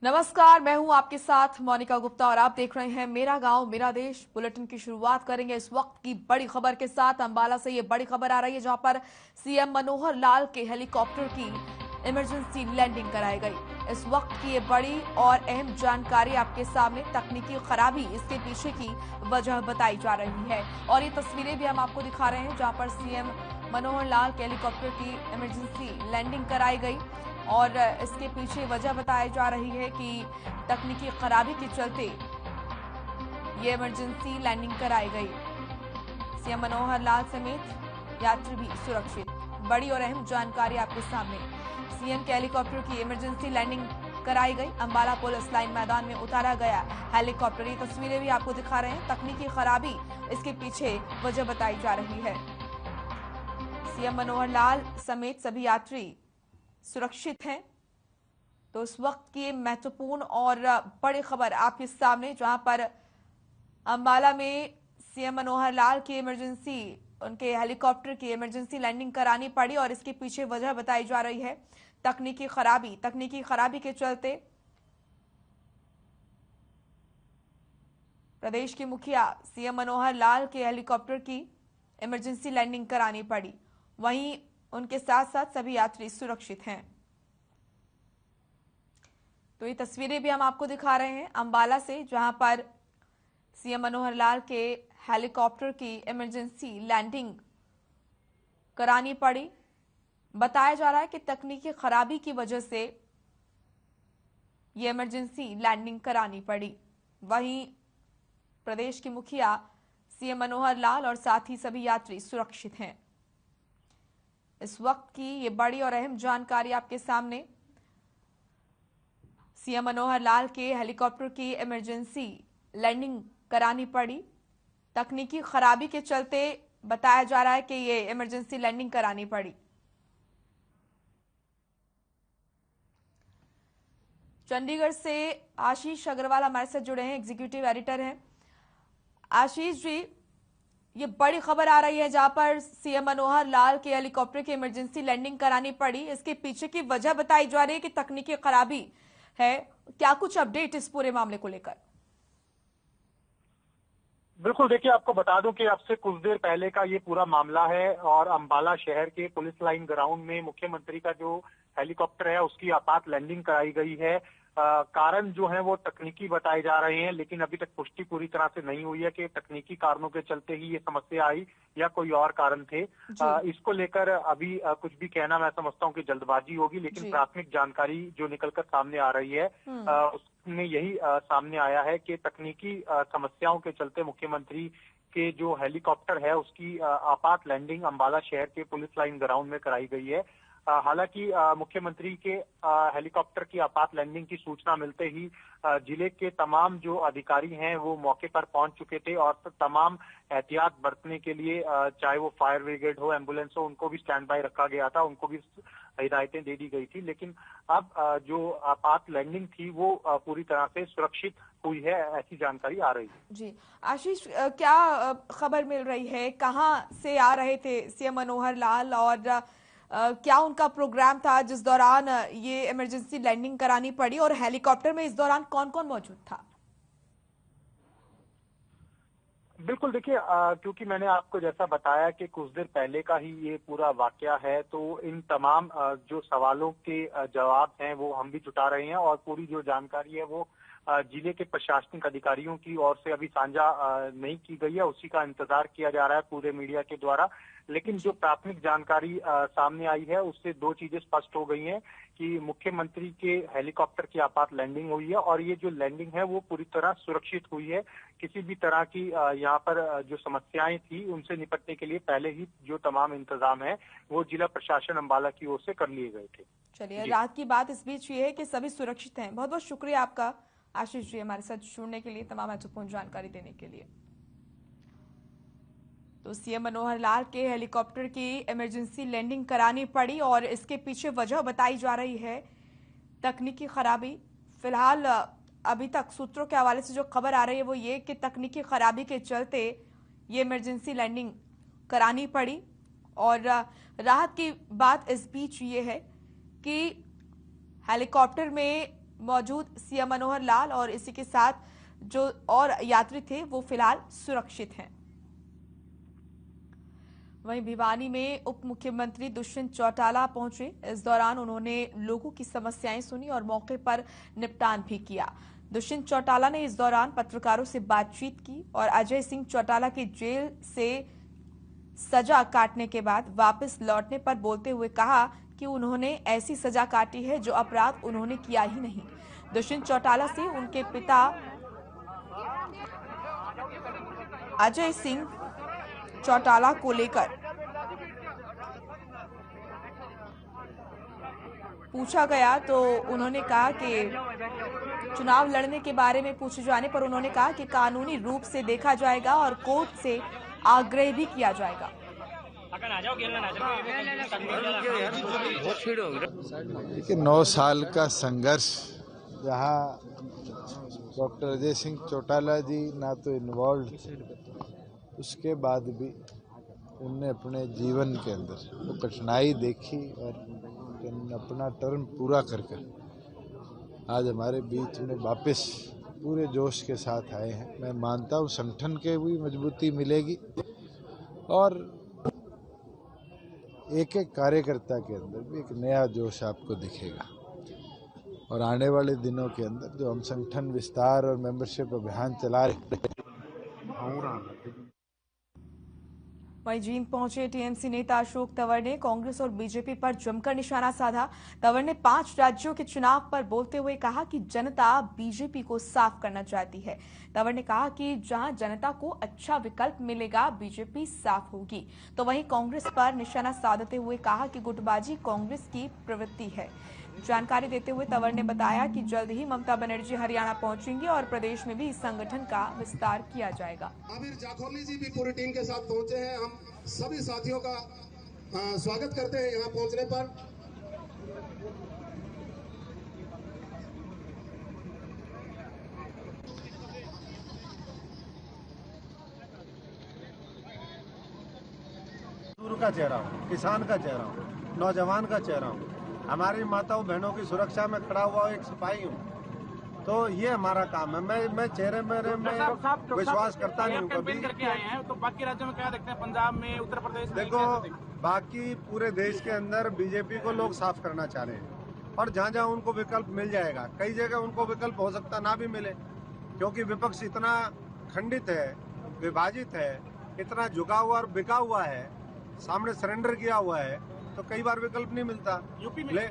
नमस्कार, मैं हूं आपके साथ मोनिका गुप्ता और आप देख रहे हैं मेरा गांव मेरा देश। बुलेटिन की शुरुआत करेंगे इस वक्त की बड़ी खबर के साथ। अंबाला से ये बड़ी खबर आ रही है जहां पर सीएम मनोहर लाल के हेलीकॉप्टर की इमरजेंसी लैंडिंग कराई गई। इस वक्त की ये बड़ी और अहम जानकारी आपके सामने। तकनीकी खराबी इसके पीछे की वजह बताई जा रही है और ये तस्वीरें भी हम आपको दिखा रहे हैं जहां पर सीएम मनोहर लाल के हेलीकॉप्टर की इमरजेंसी लैंडिंग कराई गई और इसके पीछे वजह बताई जा रही है कि तकनीकी खराबी के चलते ये इमरजेंसी लैंडिंग कराई गई। सीएम मनोहर लाल समेत यात्री भी सुरक्षित। बड़ी और अहम जानकारी आपके सामने। सीएम के हेलीकॉप्टर की इमरजेंसी लैंडिंग कराई गई। अंबाला पुलिस लाइन मैदान में उतारा गया हेलीकॉप्टर। ये तस्वीरें भी आपको दिखा रहे हैं। तकनीकी खराबी इसके पीछे वजह बताई जा रही है। सीएम मनोहर लाल समेत सभी यात्री सुरक्षित हैं। तो इस वक्त की महत्वपूर्ण और बड़ी खबर आपके सामने जहां पर अंबाला में सीएम मनोहर लाल की इमरजेंसी उनके हेलीकॉप्टर की इमरजेंसी लैंडिंग करानी पड़ी और इसके पीछे वजह बताई जा रही है तकनीकी खराबी के चलते प्रदेश के मुखिया सीएम मनोहर लाल के हेलीकॉप्टर की इमरजेंसी लैंडिंग करानी पड़ी। वहीं उनके साथ साथ सभी यात्री सुरक्षित हैं। तो ये तस्वीरें भी हम आपको दिखा रहे हैं अंबाला से जहां पर सीएम मनोहर लाल के हेलीकॉप्टर की इमरजेंसी लैंडिंग करानी पड़ी। बताया जा रहा है कि तकनीकी खराबी की वजह से ये इमरजेंसी लैंडिंग करानी पड़ी। वहीं प्रदेश के मुखिया सीएम मनोहर लाल और साथ ही सभी यात्री सुरक्षित हैं। इस वक्त की ये बड़ी और अहम जानकारी आपके सामने। सीएम मनोहर लाल के हेलीकॉप्टर की इमरजेंसी लैंडिंग करानी पड़ी। तकनीकी खराबी के चलते बताया जा रहा है कि ये इमरजेंसी लैंडिंग करानी पड़ी। चंडीगढ़ से आशीष अग्रवाल हमारे साथ जुड़े हैं, एग्जीक्यूटिव एडिटर हैं। आशीष जी, ये बड़ी खबर आ रही है जहां पर सीएम मनोहर लाल के हेलीकॉप्टर की इमरजेंसी लैंडिंग करानी पड़ी। इसके पीछे की वजह बताई जा रही है कि तकनीकी खराबी है। क्या कुछ अपडेट इस पूरे मामले को लेकर? बिल्कुल, देखिए आपको बता दूं कि अब से कुछ देर पहले का ये पूरा मामला है और अंबाला शहर के पुलिस लाइन ग्राउंड में मुख्यमंत्री का जो हेलीकॉप्टर है उसकी आपात लैंडिंग कराई गई है। कारण जो है वो तकनीकी बताए जा रहे हैं, लेकिन अभी तक पुष्टि पूरी तरह से नहीं हुई है कि तकनीकी कारणों के चलते ही ये समस्या आई या कोई और कारण थे। इसको लेकर अभी कुछ भी कहना मैं समझता हूँ कि जल्दबाजी होगी, लेकिन प्राथमिक जानकारी जो निकलकर सामने आ रही है उसमें यही सामने आया है कि तकनीकी समस्याओं के चलते मुख्यमंत्री के जो हेलीकॉप्टर है उसकी आपात लैंडिंग अंबाला शहर के पुलिस लाइन ग्राउंड में कराई गई है। हालांकि मुख्यमंत्री के हेलीकॉप्टर की आपात लैंडिंग की सूचना मिलते ही जिले के तमाम जो अधिकारी हैं वो मौके पर पहुंच चुके थे और तमाम एहतियात बरतने के लिए चाहे वो फायर ब्रिगेड हो, एम्बुलेंस हो, उनको भी स्टैंड बाय रखा गया था, उनको भी हिदायतें दे दी गई थी। लेकिन अब जो आपात लैंडिंग थी वो पूरी तरह से सुरक्षित हुई है, ऐसी जानकारी आ रही है। जी आशीष, क्या खबर मिल रही है? कहां से आ रहे थे सीएम मनोहर लाल और क्या उनका प्रोग्राम था जिस दौरान ये इमरजेंसी लैंडिंग करानी पड़ी और हेलीकॉप्टर में इस दौरान कौन कौन मौजूद था? बिल्कुल, देखिए क्योंकि मैंने आपको जैसा बताया कि कुछ देर पहले का ही ये पूरा वाकया है, तो इन तमाम जो सवालों के जवाब हैं वो हम भी जुटा रहे हैं और पूरी जो जानकारी है वो जिले के प्रशासनिक अधिकारियों की ओर से अभी साझा नहीं की गई है, उसी का इंतजार किया जा रहा है पूरे मीडिया के द्वारा। लेकिन जो प्राथमिक जानकारी सामने आई है उससे दो चीजें स्पष्ट हो गई हैं कि मुख्यमंत्री के हेलीकॉप्टर की आपात लैंडिंग हुई है और ये जो लैंडिंग है वो पूरी तरह सुरक्षित हुई है। किसी भी तरह की यहाँ पर जो समस्याएं थी उनसे निपटने के लिए पहले ही जो तमाम इंतजाम है वो जिला प्रशासन अंबाला की ओर से कर लिए गए थे। चलिए, रात की बात इस बीच ये है कि सभी सुरक्षित हैं। बहुत बहुत शुक्रिया आपका आशीष जी, हमारे साथ जुड़ने के लिए, तमाम महत्वपूर्ण जानकारी देने के लिए। तो सीएम मनोहर लाल के हेलीकॉप्टर की इमरजेंसी लैंडिंग करानी पड़ी और इसके पीछे वजह बताई जा रही है तकनीकी खराबी। फिलहाल अभी तक सूत्रों के हवाले से जो खबर आ रही है वो ये कि तकनीकी खराबी के चलते ये इमरजेंसी लैंडिंग करानी पड़ी। और राहत की बात इस बीच ये है कि हेलीकॉप्टर में मौजूद सीएम मनोहर लाल और इसी के साथ जो और यात्री थे वो फिलहाल सुरक्षित हैं। वहीं भिवानी में उप मुख्यमंत्री दुष्यंत चौटाला पहुंचे। इस दौरान उन्होंने लोगों की समस्याएं सुनी और मौके पर निपटान भी किया। दुष्यंत चौटाला ने इस दौरान पत्रकारों से बातचीत की और अजय सिंह चौटाला के जेल से सजा काटने के बाद वापस लौटने पर बोलते हुए कहा कि उन्होंने ऐसी सजा काटी है जो अपराध उन्होंने किया ही नहीं। दुष्यंत चौटाला से उनके पिता अजय सिंह चौटाला को लेकर पूछा गया तो उन्होंने कहा कि चुनाव लड़ने के बारे में पूछे जाने पर उन्होंने कहा कि कानूनी रूप से देखा जाएगा और कोर्ट से आग्रह भी किया जाएगा। देखिए 9 साल का संघर्ष जहां डॉक्टर अजय सिंह चौटाला जी ना तो इन्वॉल्व, उसके बाद भी उनने अपने जीवन के अंदर वो कठिनाई देखी और अपना टर्म पूरा करके आज हमारे बीच में वापस पूरे जोश के साथ आए हैं। मैं मानता हूँ संगठन के भी मजबूती मिलेगी और एक एक कार्यकर्ता के अंदर भी एक नया जोश आपको दिखेगा और आने वाले दिनों के अंदर जो हम संगठन विस्तार और मेंबरशिप अभियान चला रहे वहीं जींद पहुंचे टीएमसी नेता अशोक तंवर ने कांग्रेस और बीजेपी पर जमकर निशाना साधा। तंवर ने 5 राज्यों के चुनाव पर बोलते हुए कहा कि जनता बीजेपी को साफ करना चाहती है। तंवर ने कहा कि जहां जनता को अच्छा विकल्प मिलेगा बीजेपी साफ होगी। तो वहीं कांग्रेस पर निशाना साधते हुए कहा कि गुटबाजी कांग्रेस की प्रवृत्ति है। जानकारी देते हुए तंवर ने बताया कि जल्द ही ममता बनर्जी हरियाणा पहुंचेंगे और प्रदेश में भी इस संगठन का विस्तार किया जाएगा। आमिर जाखोली जी भी पूरी टीम के साथ पहुंचे हैं। हम सभी साथियों का स्वागत करते हैं यहां पहुंचने पर। मजदूर का चेहरा हूँ, किसान का चेहरा हूँ, नौजवान का चेहरा हूँ, हमारी माताओं बहनों की सुरक्षा में खड़ा हुआ एक सिपाही हूँ। तो ये हमारा काम है। मैं चेहरे मेरे में विश्वास करता नहीं हूँ कभी। करके आए हैं तो बाकी राज्यों में क्या देखते हैं, पंजाब में, उत्तर प्रदेश में? देखो बाकी पूरे देश के अंदर बीजेपी को लोग साफ करना चाह रहे हैं और जहाँ जहाँ उनको विकल्प मिल जाएगा, कई जगह उनको विकल्प हो सकता ना भी मिले क्योंकि विपक्ष इतना खंडित है, विभाजित है, इतना झुका हुआ और बिका हुआ है, सामने सरेंडर किया हुआ है, तो कई बार विकल्प नहीं मिलता। यूपी में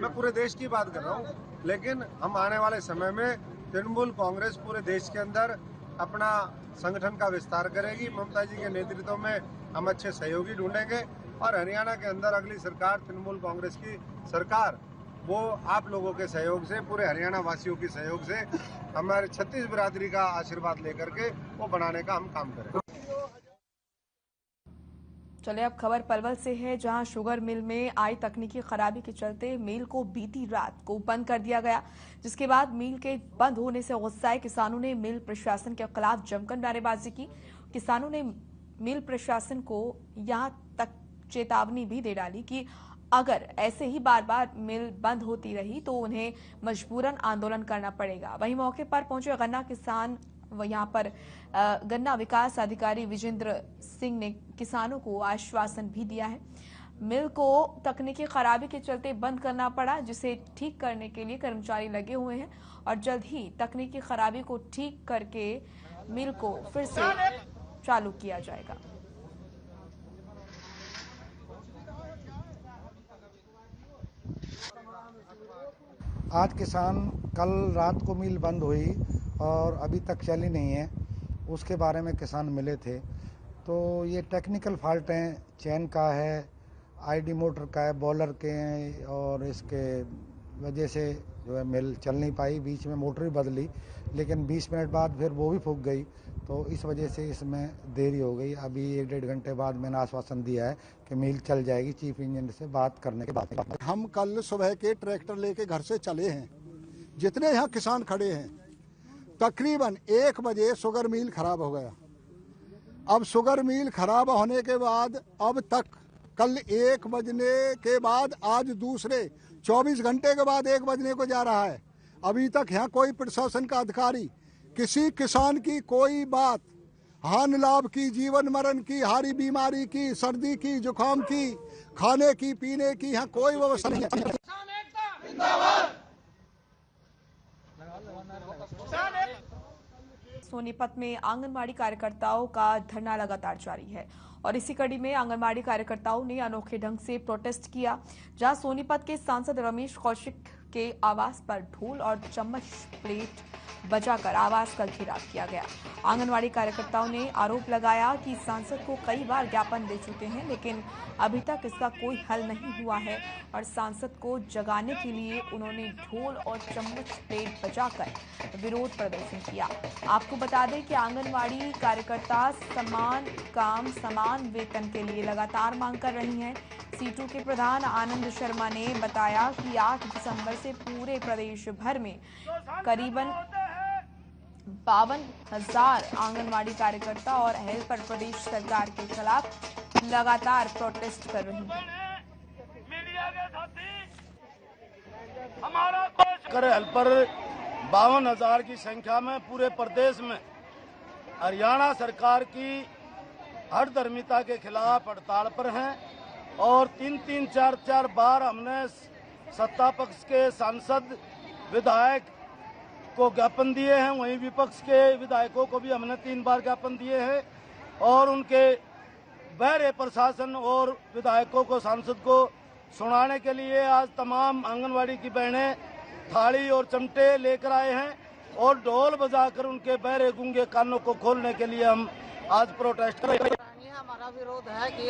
मैं पूरे देश की बात कर रहा हूँ, लेकिन हम आने वाले समय में तृणमूल कांग्रेस पूरे देश के अंदर अपना संगठन का विस्तार करेगी। ममता जी के नेतृत्व में हम अच्छे सहयोगी ढूंढेंगे और हरियाणा के अंदर अगली सरकार तृणमूल कांग्रेस की सरकार वो आप लोगों के सहयोग से, पूरे हरियाणा वासियों के सहयोग से, हमारे 36 बिरादरी का आशीर्वाद लेकर के वो बनाने का हम काम करेंगे। चलिए अब खबर पलवल से है, जहां शुगर मिल में आई तकनीकी खराबी के चलते मिल को बीती रात को बंद कर दिया गया, जिसके बाद मिल के बंद होने से गुस्साए किसानों ने मिल प्रशासन के खिलाफ जमकर नारेबाजी की। किसानों ने मिल प्रशासन को यहां तक चेतावनी भी दे डाली कि अगर ऐसे ही बार बार मिल बंद होती रही तो उन्हें मजबूरन आंदोलन करना पड़ेगा। वहीं मौके पर पहुंचे गन्ना किसान यहाँ पर गन्ना विकास अधिकारी विजेंद्र सिंह ने किसानों को आश्वासन भी दिया है। मिल को तकनीकी खराबी के चलते बंद करना पड़ा, जिसे ठीक करने के लिए कर्मचारी लगे हुए हैं और जल्द ही तकनीकी खराबी को ठीक करके मिल को फिर से चालू किया जाएगा। आज किसान कल रात को मिल बंद हुई और अभी तक चली नहीं है, उसके बारे में किसान मिले थे। तो ये टेक्निकल फॉल्ट हैं, चैन का है, आईडी मोटर का है, बॉलर के हैं और इसके वजह से जो है मिल चल नहीं पाई। बीच में मोटर भी बदली लेकिन 20 मिनट बाद फिर वो भी फूक गई, तो इस वजह से इसमें देरी हो गई। अभी 1-1.5 घंटे बाद मैंने आश्वासन दिया है कि मिल चल जाएगी, चीफ इंजीनियर से बात करने के बाद। हम कल सुबह के ट्रैक्टर लेके घर से चले हैं, जितने यहाँ किसान खड़े हैं तकरीबन 1 बजे शुगर मिल खराब हो गया। अब शुगर मिल खराब होने के बाद अब तक कल 1 बजने के बाद आज दूसरे 24 घंटे के बाद 1 बजने को जा रहा है, अभी तक यहाँ कोई प्रशासन का अधिकारी किसी किसान की कोई बात, हानि लाभ की, जीवन मरण की, हारी बीमारी की, सर्दी की, जुकाम की, खाने की, पीने की यहाँ कोई व्यवस्था नहीं है। सोनीपत में आंगनबाड़ी कार्यकर्ताओं का धरना लगातार जारी है और इसी कड़ी में आंगनबाड़ी कार्यकर्ताओं ने अनोखे ढंग से प्रोटेस्ट किया, जहां सोनीपत के सांसद रमेश कौशिक के आवास पर ढोल और चम्मच प्लेट बजाकर आवास का घेराव किया गया। आंगनबाड़ी कार्यकर्ताओं ने आरोप लगाया कि सांसद को कई बार ज्ञापन दे चुके हैं, लेकिन अभी तक इसका कोई हल नहीं हुआ है और सांसद को जगाने के लिए उन्होंने ढोल और चम्मच प्लेट बजाकर विरोध प्रदर्शन किया। आपको बता दें कि आंगनबाड़ी कार्यकर्ता समान काम समान वेतन के लिए लगातार मांग कर रही हैं। सीटू के प्रधान आनंद शर्मा ने बताया कि 8 दिसंबर से पूरे प्रदेश भर में करीबन 52,000 आंगनबाड़ी कार्यकर्ता और हेल्पर प्रदेश सरकार के खिलाफ लगातार प्रोटेस्ट कर रही हैं। हेल्पर 52,000 की संख्या में पूरे प्रदेश में हरियाणा सरकार की हठधर्मिता के खिलाफ हड़ताल पर हैं और 3-3, 4-4 बार हमने सत्ता पक्ष के सांसद विधायक को ज्ञापन दिए हैं, वहीं विपक्ष के विधायकों को भी हमने 3 बार ज्ञापन दिए हैं और उनके बहरे प्रशासन और विधायकों को, सांसद को सुनाने के लिए आज तमाम आंगनवाड़ी की बहनें थाली और चमटे लेकर आए हैं और ढोल बजाकर उनके बहरे गूंगे कानों को खोलने के लिए हम आज प्रोटेस्ट कर रहे हैं। हमारा विरोध है कि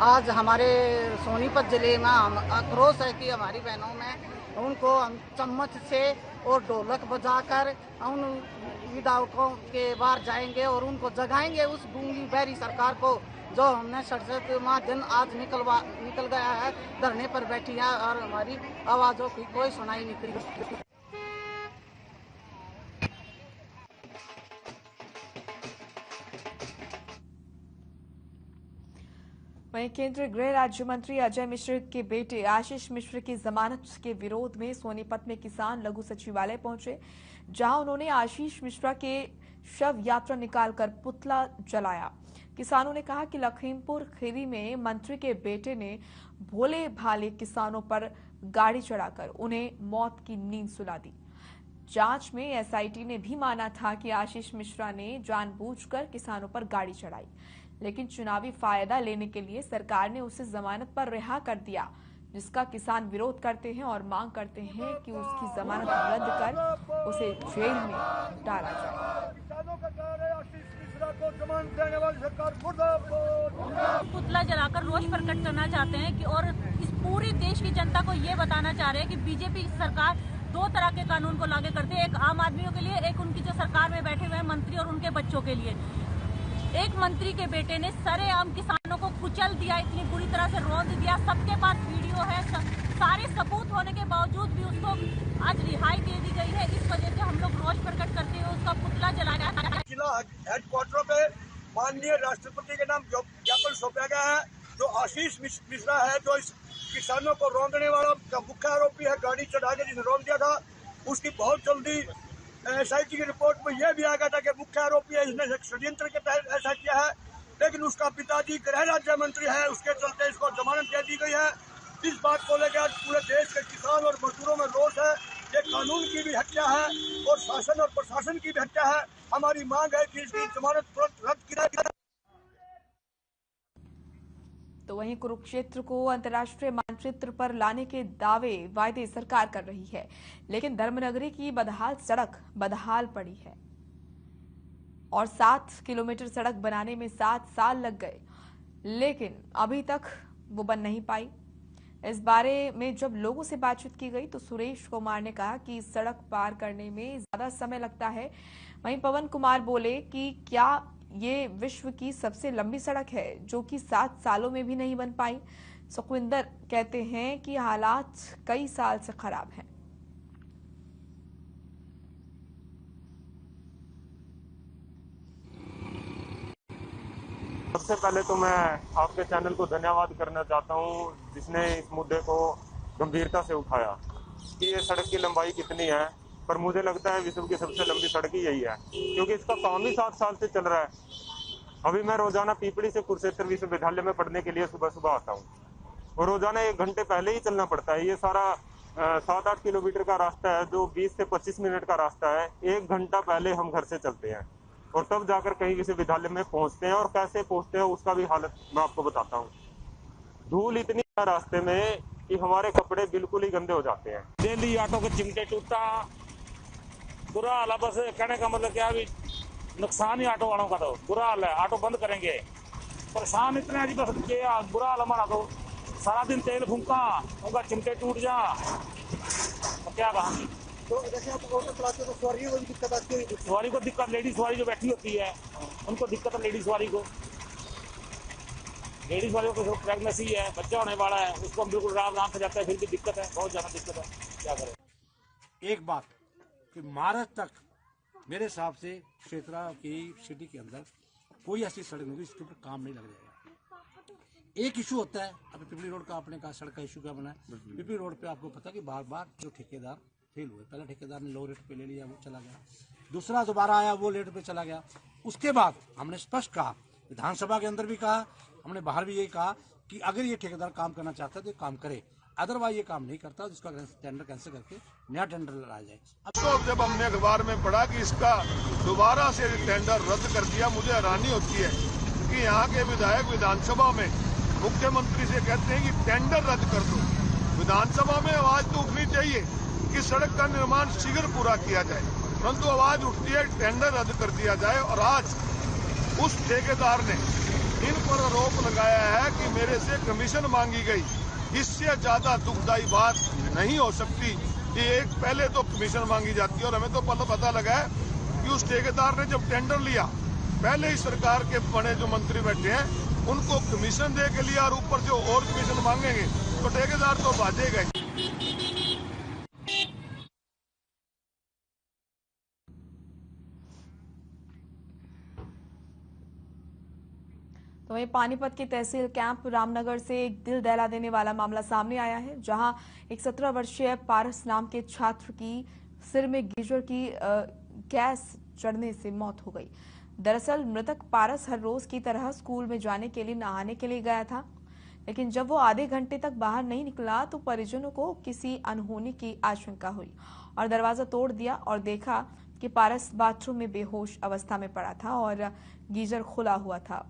आज हमारे सोनीपत जिले में आक्रोश है कि हमारी बहनों में उनको हम चम्मच से और ढोलक बजाकर उन विधायकों के बाहर जाएंगे और उनको जगाएंगे उस गूंगी बहरी सरकार को, जो हमने 67वां दिन आज निकल गया है, धरने पर बैठी है और हमारी आवाजों की कोई सुनाई नहीं करी। वहीं केंद्रीय गृह राज्य मंत्री अजय मिश्र के बेटे आशीष मिश्र की जमानत के विरोध में सोनीपत में किसान लघु सचिवालय पहुंचे, जहां उन्होंने आशीष मिश्रा के शव यात्रा निकालकर पुतला जलाया। किसानों ने कहा कि लखीमपुर खीरी में मंत्री के बेटे ने भोले भाले किसानों पर गाड़ी चढ़ाकर उन्हें मौत की नींद सुला दी। जांच में एसआईटी ने भी माना था कि आशीष मिश्रा ने जानबूझकर किसानों पर गाड़ी चढ़ाई, लेकिन चुनावी फायदा लेने के लिए सरकार ने उसे जमानत पर रिहा कर दिया, जिसका किसान विरोध करते हैं और मांग करते हैं कि उसकी जमानत रद्द कर उसे जेल में डाला जाए। पुतला जलाकर रोष प्रकट करना चाहते हैं कि और इस पूरी देश की जनता को ये बताना चाह रहे हैं कि बीजेपी सरकार 2 तरह के कानून को लागू करती है, एक आम आदमियों के लिए, एक उनकी जो सरकार में बैठे हुए मंत्री और उनके बच्चों के लिए। एक मंत्री के बेटे ने सरेआम किसानों को कुचल दिया, इतनी बुरी तरह से रौंद दिया। सबके पास वीडियो है, सारे सबूत होने के बावजूद भी उसको आज रिहाई दे दी गई है। इस वजह से हम लोग रोष प्रकट करते हुए उसका पुतला जलाया है। जिला हेडक्वार्टर पे माननीय राष्ट्रपति के नाम ज्ञापन सौंपा गया है। जो आशीष मिश्रा है, जो इस किसानों को रौंदने वाला का मुख्य आरोपी है, गाड़ी चढ़ा के जिसने रौंद दिया था, उसकी बहुत जल्दी एसआईटी की रिपोर्ट में यह भी आ गया था कि मुख्य आरोपी है, इसने षड्यंत्र के तहत ऐसा किया है, लेकिन उसका पिताजी गृह राज्य मंत्री है, उसके चलते इसको जमानत दे दी गई है। इस बात को लेकर पूरे देश के किसान और मजदूरों में रोष है। ये कानून की भी हत्या है और शासन और प्रशासन की भी हत्या है। हमारी मांग है कि इसकी जमानत तुरंत रद्द की जाए। तो वहीं कुरुक्षेत्र को अंतर्राष्ट्रीय मानचित्र पर लाने के वायदे सरकार कर रही है, लेकिन धर्मनगरी की बदहाल सड़क बदहाल पड़ी है और 7 किलोमीटर सड़क बनाने में 7 साल लग गए, लेकिन अभी तक वो बन नहीं पाई। इस बारे में जब लोगों से बातचीत की गई तो सुरेश कुमार ने कहा कि सड़क पार करने में ज्यादा समय लगता है। वहीं पवन कुमार बोले कि क्या ये विश्व की सबसे लंबी सड़क है जो कि 7 सालों में भी नहीं बन पाई। सुखविंदर कहते हैं कि हालात कई साल से खराब हैं। सबसे पहले तो मैं आपके चैनल को धन्यवाद करना चाहता हूं, जिसने इस मुद्दे को गंभीरता से उठाया। कि ये सड़क की लंबाई कितनी है, पर मुझे लगता है विश्व की सबसे लंबी सड़क ही यही है, क्योंकि इसका काम ही 7 साल से चल रहा है। अभी मैं रोजाना पीपड़ी से कुरुक्षेत्र विश्वविद्यालय में पढ़ने के लिए सुबह सुबह आता हूँ और रोजाना 1 घंटे पहले ही चलना पड़ता है। ये सारा 7-8 किलोमीटर का रास्ता है जो 20 से 25 मिनट का रास्ता है। 1 घंटा पहले हम घर से चलते हैं और तब जाकर कहीं विश्वविद्यालय में पहुंचते हैं। और कैसे पहुंचते हैं उसका भी हालत मैं आपको बताता हूँ। धूल इतनी है रास्ते में कि हमारे कपड़े बिल्कुल ही गंदे हो जाते हैं। दिल्ली ऑटो के चिमटे टूटा, बुरा हाल है। बस कहने का मतलब क्या, अभी नुकसान ही ऑटो वालों का, तो बुरा हाल है। ऑटो बंद करेंगे, परेशान इतने हैं जी, बस बुरा हाल हमारा। तो सारा दिन तेल फूंका, उनका चिमटे टूट जा, तो क्या कहा। तो जैसे आप ऑटो चलाते हो तो सवारियों को भी दिक्कत आती है? सवारी को दिक्कत, लेडीज सवारी जो बैठी होती है उनको दिक्कत है। लेडीज सवारी को प्रेगनेंसी है, बच्चा होने वाला है, उसको हम बिल्कुल आराम से जाता है, फिर भी दिक्कत है, बहुत ज्यादा दिक्कत है। क्या करें। एक बात कि महाराष्ट्र तक मेरे हिसाब से क्षेत्रा की सिटी के अंदर कोई ऐसी सड़क नहीं, इसके ऊपर काम नहीं लग जाएगा। एक इशू होता है, अभी पिपली रोड का आपने कहा सड़क का इशू क्या बना है। पिपली रोड पे आपको पता कि बार बार जो ठेकेदार फेल हुए, पहले ठेकेदार ने लो रेट पे ले लिया, वो चला गया, दूसरा दोबारा आया, वो रेट पे चला गया। उसके बाद हमने स्पष्ट कहा, विधानसभा के अंदर भी कहा, हमने बाहर भी यही कहा कि अगर ये ठेकेदार काम करना चाहता है तो काम करे, अदरवाइज ये काम नहीं करता, जिसका टेंडर कैंसिल करके नया टेंडर लगाया जाए। तो जब हमने अखबार में पढ़ा कि इसका दोबारा से टेंडर रद्द कर दिया, मुझे हैरानी होती है कि यहाँ के विधायक विधानसभा में मुख्यमंत्री से कहते हैं कि टेंडर रद्द कर दो। विधानसभा में आवाज तो उठनी चाहिए कि सड़क का निर्माण शीघ्र पूरा किया जाए, परंतु आवाज उठती है टेंडर रद्द कर दिया जाए। और आज उस ठेकेदार ने इन पर आरोप लगाया है कि मेरे से कमीशन मांगी गई। इससे ज्यादा दुखदायी बात नहीं हो सकती कि एक पहले तो कमीशन मांगी जाती है, और हमें तो पता लगा है कि उस ठेकेदार ने जब टेंडर लिया, पहले ही सरकार के बड़े जो मंत्री बैठे हैं उनको कमीशन दे के लिया, और ऊपर से और कमीशन मांगेंगे तो ठेकेदार तो भागेगा ही। तो वहीं पानीपत के तहसील कैंप रामनगर से एक दिल दहला देने वाला मामला सामने आया है, जहां एक 17 वर्षीय पारस नाम के छात्र की सिर में गीजर की गैस चढ़ने से मौत हो गई। दरअसल मृतक पारस हर रोज की तरह स्कूल में जाने के लिए नहाने के लिए गया था, लेकिन जब वो आधे घंटे तक बाहर नहीं निकला तो परिजनों को किसी अनहोनी की आशंका हुई और दरवाजा तोड़ दिया और देखा कि पारस बाथरूम में बेहोश अवस्था में पड़ा था और गीजर खुला हुआ था।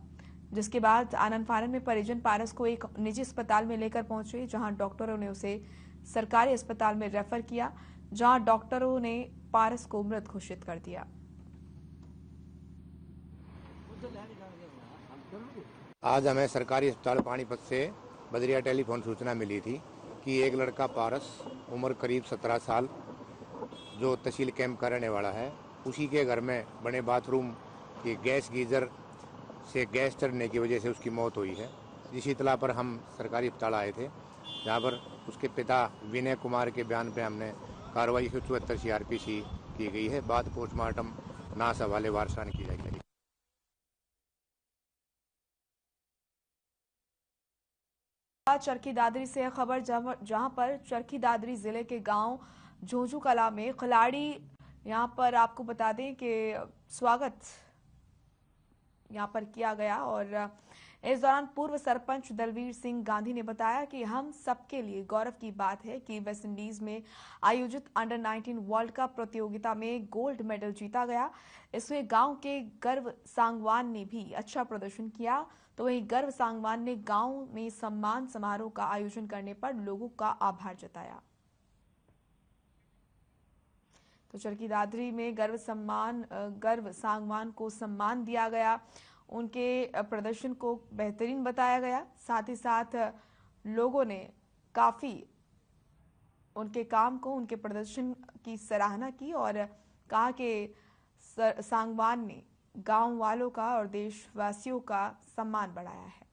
जिसके बाद आनन फानन में परिजन पारस को एक निजी अस्पताल में लेकर पहुंचे, जहां डॉक्टरों ने उसे सरकारी अस्पताल में रेफर किया, जहां डॉक्टरों ने पारस को मृत घोषित कर दिया। आज हमें सरकारी अस्पताल पानीपत से बदरिया टेलीफोन सूचना मिली थी कि एक लड़का पारस, उम्र करीब 17 साल, जो तहसील कैंप का रहने वाला है, उसी के घर में बने बाथरूम के गैस गीजर से गैस चढ़ने की वजह से उसकी मौत हुई है। जिस इतला पर हम सरकारी अस्पताल आए थे, जहाँ पर उसके पिता विनय कुमार के बयान पे हमने कार्रवाई 174 CRPC की गई है। बाद पोस्टमार्टम नाश हवाले वारसान की जाएगी। चरखी दादरी से खबर, जहां पर चरखी दादरी जिले के गांव झोंझू कला में खिलाड़ी, यहां पर आपको बता दें कि स्वागत यहां पर किया गया और इस दौरान पूर्व सरपंच दलवीर सिंह गांधी ने बताया कि हम सबके लिए गौरव की बात है कि वेस्टइंडीज में आयोजित अंडर 19 वर्ल्ड कप प्रतियोगिता में गोल्ड मेडल जीता गया। इसमें गांव के गर्व सांगवान ने भी अच्छा प्रदर्शन किया। तो वहीं गर्व सांगवान ने गांव में सम्मान समारोह का आयोजन करने पर लोगों का आभार जताया। तो चरखी दादरी में गर्व सांगवान को सम्मान दिया गया, उनके प्रदर्शन को बेहतरीन बताया गया। साथ ही साथ लोगों ने काफी उनके काम को, उनके प्रदर्शन की सराहना की और कहा कि सांगवान ने गांव वालों का और देशवासियों का सम्मान बढ़ाया है।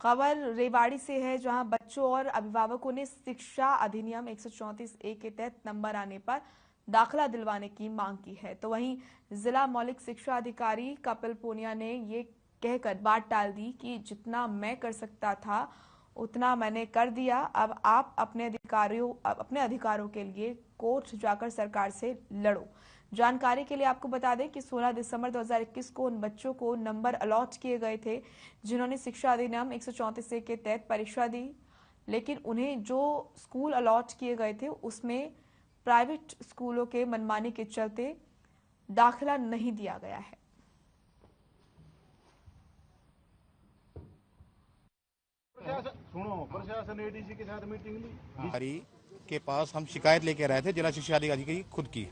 खबर रेवाड़ी से है, जहां बच्चों और अभिभावकों ने शिक्षा अधिनियम 134A के तहत नंबर आने पर दाखिला दिलवाने की मांग की है। तो वहीं जिला मौलिक शिक्षा अधिकारी कपिल पूनिया ने ये कहकर बात टाल दी कि जितना मैं कर सकता था उतना मैंने कर दिया। अब आप अपने अधिकारों के लिए कोर्ट जाकर सरकार से लड़ो। जानकारी के लिए आपको बता दें कि 16 दिसंबर 2021 को उन बच्चों को नंबर अलॉट किए गए थे जिन्होंने शिक्षा अधिनियम 134 के तहत परीक्षा दी, लेकिन उन्हें जो स्कूल अलॉट किए गए थे उसमें प्राइवेट स्कूलों के मनमानी के चलते दाखिला नहीं दिया गया है। प्रशासन एडीसी के साथ मीटिंग ली के पास हम शिकायत लेके रहे थे, जिला शिक्षा अधिकारी की खुद की।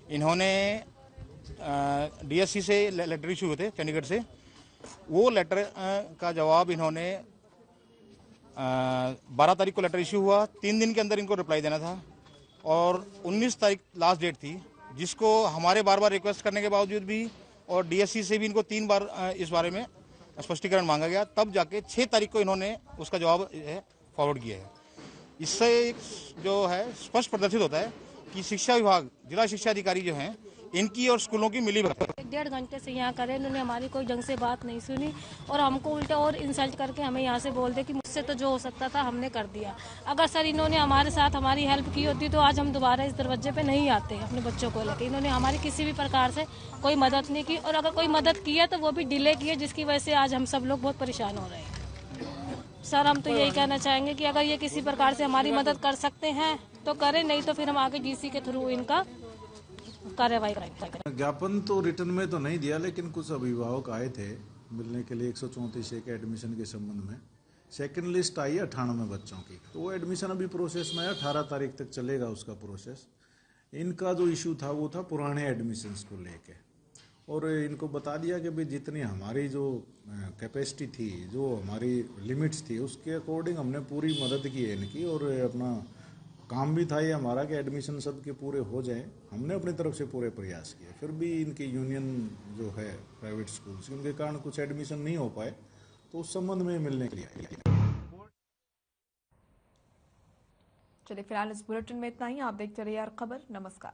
इन्होंने डीएससी से लेटर इशू हुए थे चंडीगढ़ से, वो लेटर का जवाब इन्होंने 12 तारीख को लेटर इशू हुआ, 3 दिन के अंदर इनको रिप्लाई देना था और 19 तारीख लास्ट डेट थी, जिसको हमारे बार बार रिक्वेस्ट करने के बावजूद भी और डीएससी से भी इनको 3 बार इस बारे में स्पष्टीकरण मांगा गया, तब जाके 6 तारीख को इन्होंने उसका जवाब फॉरवर्ड किया है। इससे जो है स्पष्ट प्रदर्शित होता है कि शिक्षा विभाग, जिला शिक्षा अधिकारी जो हैं, इनकी और स्कूलों की मिली भगत। 1.5 घंटे से यहाँ करे, इन्होंने हमारी कोई ढंग से बात नहीं सुनी और हमको उल्टा और इंसल्ट करके हमें यहाँ से बोल दे कि मुझसे तो जो हो सकता था हमने कर दिया। अगर सर इन्होंने हमारे साथ हमारी हेल्प की होती तो आज हम दोबारा इस दरवाजे पे नहीं आते अपने बच्चों को लेकर। इन्होंने हमारी किसी भी प्रकार से कोई मदद नहीं की और अगर कोई मदद की है तो वो भी डिले की है, जिसकी वजह से आज हम सब लोग बहुत परेशान हो रहे हैं। सर हम तो यही कहना चाहेंगे कि अगर ये किसी प्रकार से हमारी मदद कर सकते हैं तो करें, नहीं तो फिर हम आगे डीसी के थ्रू इनका कार्रवाई करेंगे। ज्ञापन तो रिटर्न में तो नहीं दिया, लेकिन कुछ अभिभावक आए थे मिलने के लिए 134 के एडमिशन के संबंध में। सेकंड लिस्ट आई 98 बच्चों की, तो वो एडमिशन अभी प्रोसेस में है, 18 तारीख तक चलेगा उसका प्रोसेस। इनका जो इशू था वो था पुराने एडमिशन्स को लेके, और इनको बता दिया कि भाई जितनी हमारी जो कैपेसिटी थी, जो हमारी लिमिट्स थी, उसके अकॉर्डिंग हमने पूरी मदद की है इनकी, और अपना काम भी था ये हमारा कि एडमिशन सब के पूरे हो जाए। हमने अपनी तरफ से पूरे प्रयास किए, फिर भी इनकी यूनियन जो है प्राइवेट स्कूल्स, उनके कारण कुछ एडमिशन नहीं हो पाए, तो उस संबंध में मिलने के लिए। चलिए फिलहाल इस बुलेटिन में इतना ही। आप देखते रहिए यार खबर। नमस्कार।